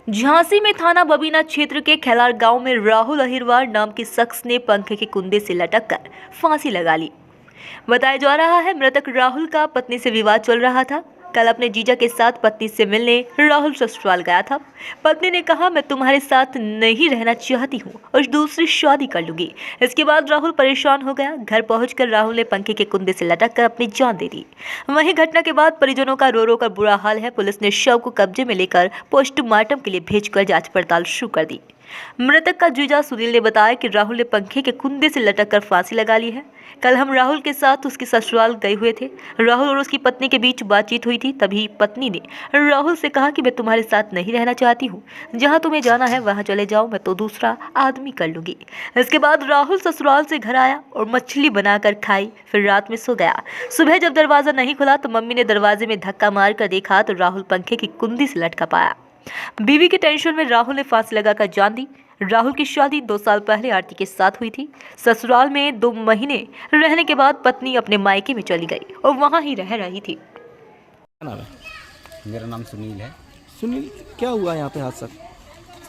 झांसी में थाना बबीना क्षेत्र के खैलार गांव में राहुल अहिरवार नाम के शख्स ने पंखे के कुंदे से लटककर फांसी लगा ली। बताया जा रहा है मृतक राहुल का पत्नी से विवाद चल रहा था। कल अपने जीजा के साथ पत्नी से मिलने राहुल ससुराल गया था। पत्नी ने कहा, मैं तुम्हारे साथ नहीं रहना चाहती हूँ और दूसरी शादी कर लूंगी। इसके बाद राहुल परेशान हो गया। घर पहुंचकर राहुल ने पंखे के कुंदे से लटककर अपनी जान दे दी। वहीं घटना के बाद परिजनों का रो रो कर बुरा हाल है। पुलिस ने शव को कब्जे में लेकर पोस्टमार्टम के लिए भेजकर जांच पड़ताल शुरू कर दी। मृतक का जीजा सुनील ने बताया कि राहुल ने पंखे के कुंदे से लटककर फांसी लगा ली है। कल हम राहुल के साथ उसके ससुराल गए हुए थे। राहुल और उसकी पत्नी के बीच बातचीत हुई थी। तभी पत्नी ने राहुल से कहा कि मैं तुम्हारे साथ नहीं रहना चाहती हूँ, जहाँ तुम्हें जाना है वहाँ चले जाओ, मैं तो दूसरा आदमी कर लूंगी। इसके बाद राहुल ससुराल से घर आया और मछली बनाकर खाई, फिर रात में सो गया। सुबह जब दरवाज़ा नहीं खुला तो मम्मी ने दरवाजे में धक्का मार कर देखा तो राहुल पंखे की कुंदी से लटका पाया। बीवी के टेंशन में राहुल ने फांसी लगाकर जान दी। राहुल की शादी 2 साल पहले आरती के साथ हुई थी। ससुराल में 2 महीने रहने के बाद पत्नी अपने मायके में चली गई और वहां ही रह रही थी। क्या नाम है? मेरा नाम सुनील है। सुनील, क्या हुआ यहाँ पे हादसा?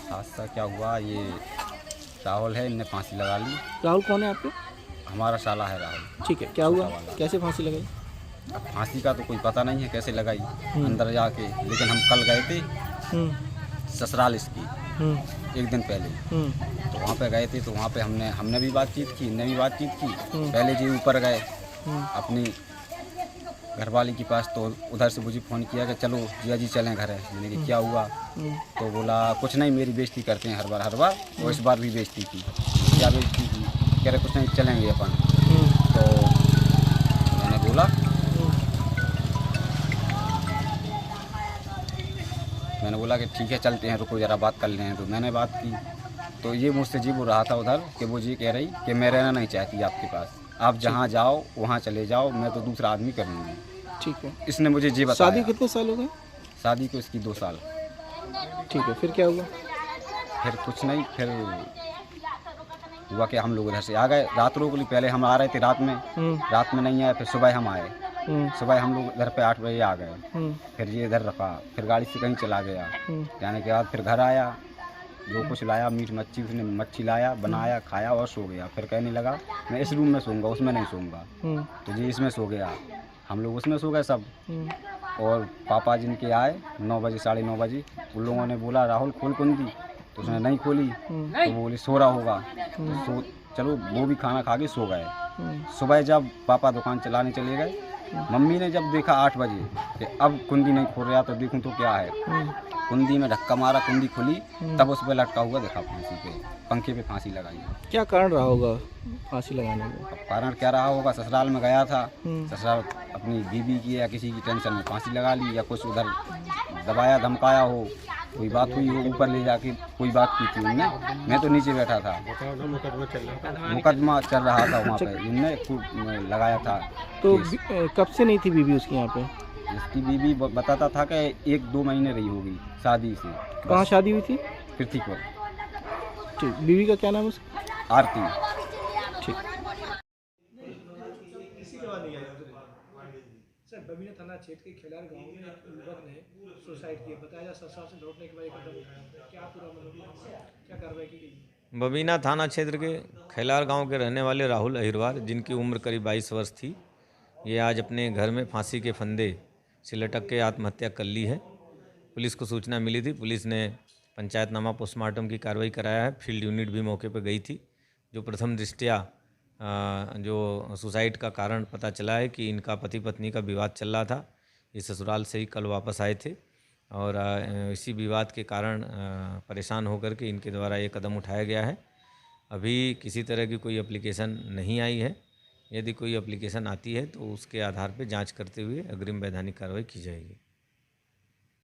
हादसा क्या हुआ, ये राहुल है, इनने फांसी लगा ली। राहुल कौन है आपके? हमारा साला है राहुल। ठीक है, क्या हुआ, वाला। कैसे फांसी लगाई? अब फांसी का तो कोई पता नहीं है कैसे लगाई अंदर जाके, लेकिन हम कल गए थे ससुराल इसकी एक दिन पहले, तो वहाँ पे गए थे। तो वहाँ पे हमने भी बातचीत की, इनने भी बातचीत की। पहले जी ऊपर गए अपनी घरवाली के पास, तो उधर से मुझे फ़ोन किया कि चलो जिया जी चलें घर है। मैंने कहा क्या हुआ? तो बोला कुछ नहीं, मेरी बेइज्जती करते हैं हर बार और इस बार भी बेइज्जती की। क्या बेइज्जती की? कह रहे कुछ नहीं, चलेंगे अपन। तो मैंने बोला कि ठीक है चलते हैं, रुको ज़रा बात कर लें। तो मैंने बात की तो ये मुझसे जी बोल रहा था उधर कि वो जी कह रही कि मैं रहना नहीं चाहती आपके पास, आप जहाँ जाओ वहाँ चले जाओ, मैं तो दूसरा आदमी कर लूँगी। ठीक है, इसने मुझे जी बताया। शादी कितने साल हो गए? शादी को इसकी 2 साल। ठीक है, फिर क्या हुआ? फिर कुछ नहीं, फिर हुआ कि हम लोग उधर से आ गए। रात रोक ली, पहले हम आ रहे थे रात में नहीं आए, फिर सुबह हम आए। सुबह हम लोग घर पे 8 बजे आ गए। फिर ये इधर रखा, फिर गाड़ी से कहीं चला गया। जाने के बाद फिर घर आया, जो कुछ लाया मीट मच्छी, उसने मच्छी लाया, बनाया, खाया और सो गया। फिर कहने लगा मैं इस रूम में सोऊंगा, उसमें नहीं सोऊंगा। तो ये इसमें सो गया, हम लोग उसमें सो गए सब। और पापा जिनके आए 9 बजे 9:30 बजे, उन लोगों ने बोला राहुल खोल कुंडी, तो उसने नहीं खोली। तो वो बोली सो रहा होगा, तो चलो वो भी खाना खा के सो गए। सुबह जब पापा दुकान चलाने चले गए, मम्मी ने जब देखा 8 बजे कि अब कुंडी नहीं खोल रहा, तो देखूं तो क्या है। कुंडी में धक्का मारा, कुंडी खुली, तब उस पर लटका हुआ देखा फांसी पे, पंखे पे फांसी लगाई। क्या कारण रहा होगा फांसी लगाने का? कारण क्या रहा होगा, ससुराल में गया था, ससुराल अपनी बीवी की या किसी की टेंशन में फांसी लगा ली, या कुछ उधर दबाया धमकाया हो, कोई बात हुई हो, ऊपर ले जाके कोई बात की थी उनने। मैं तो नीचे बैठा था, मुकदमा चल रहा था वहाँ पे, इनने लगाया था। तो कब से नहीं थी बीवी उसकी यहाँ पे? इसकी बीवी बताता था कि 1-2 महीने रही होगी शादी से। कहाँ शादी हुई थी? पृथ्वीपुर। ठीक, बीवी का क्या नाम है उसका? आरती। ठीक। सर, बबीना थाना क्षेत्र के खैलार गांव में एक युवक ने सुसाइड किया। बताया ससुराल से लौटने के बाद एक कदम उठाया, क्या पूरा मतलब क्या कार्रवाई की गई? बबीना थाना क्षेत्र के खैलार गांव के रहने वाले राहुल अहिरवार, जिनकी उम्र करीब 22 वर्ष थी, ये आज अपने घर में फांसी के फंदे से लटक के आत्महत्या कर ली है। पुलिस को सूचना मिली थी, पुलिस ने पंचायतनामा पोस्टमार्टम की कार्रवाई कराया है। फील्ड यूनिट भी मौके पर गई थी। जो प्रथम दृष्टया जो सुसाइड का कारण पता चला है कि इनका पति पत्नी का विवाद चल रहा था। ये ससुराल से ही कल वापस आए थे और इसी विवाद के कारण परेशान होकर के इनके द्वारा ये कदम उठाया गया है। अभी किसी तरह की कोई एप्लीकेशन नहीं आई है। यदि कोई एप्लीकेशन आती है तो उसके आधार पर जांच करते हुए अग्रिम वैधानिक कार्रवाई की जाएगी।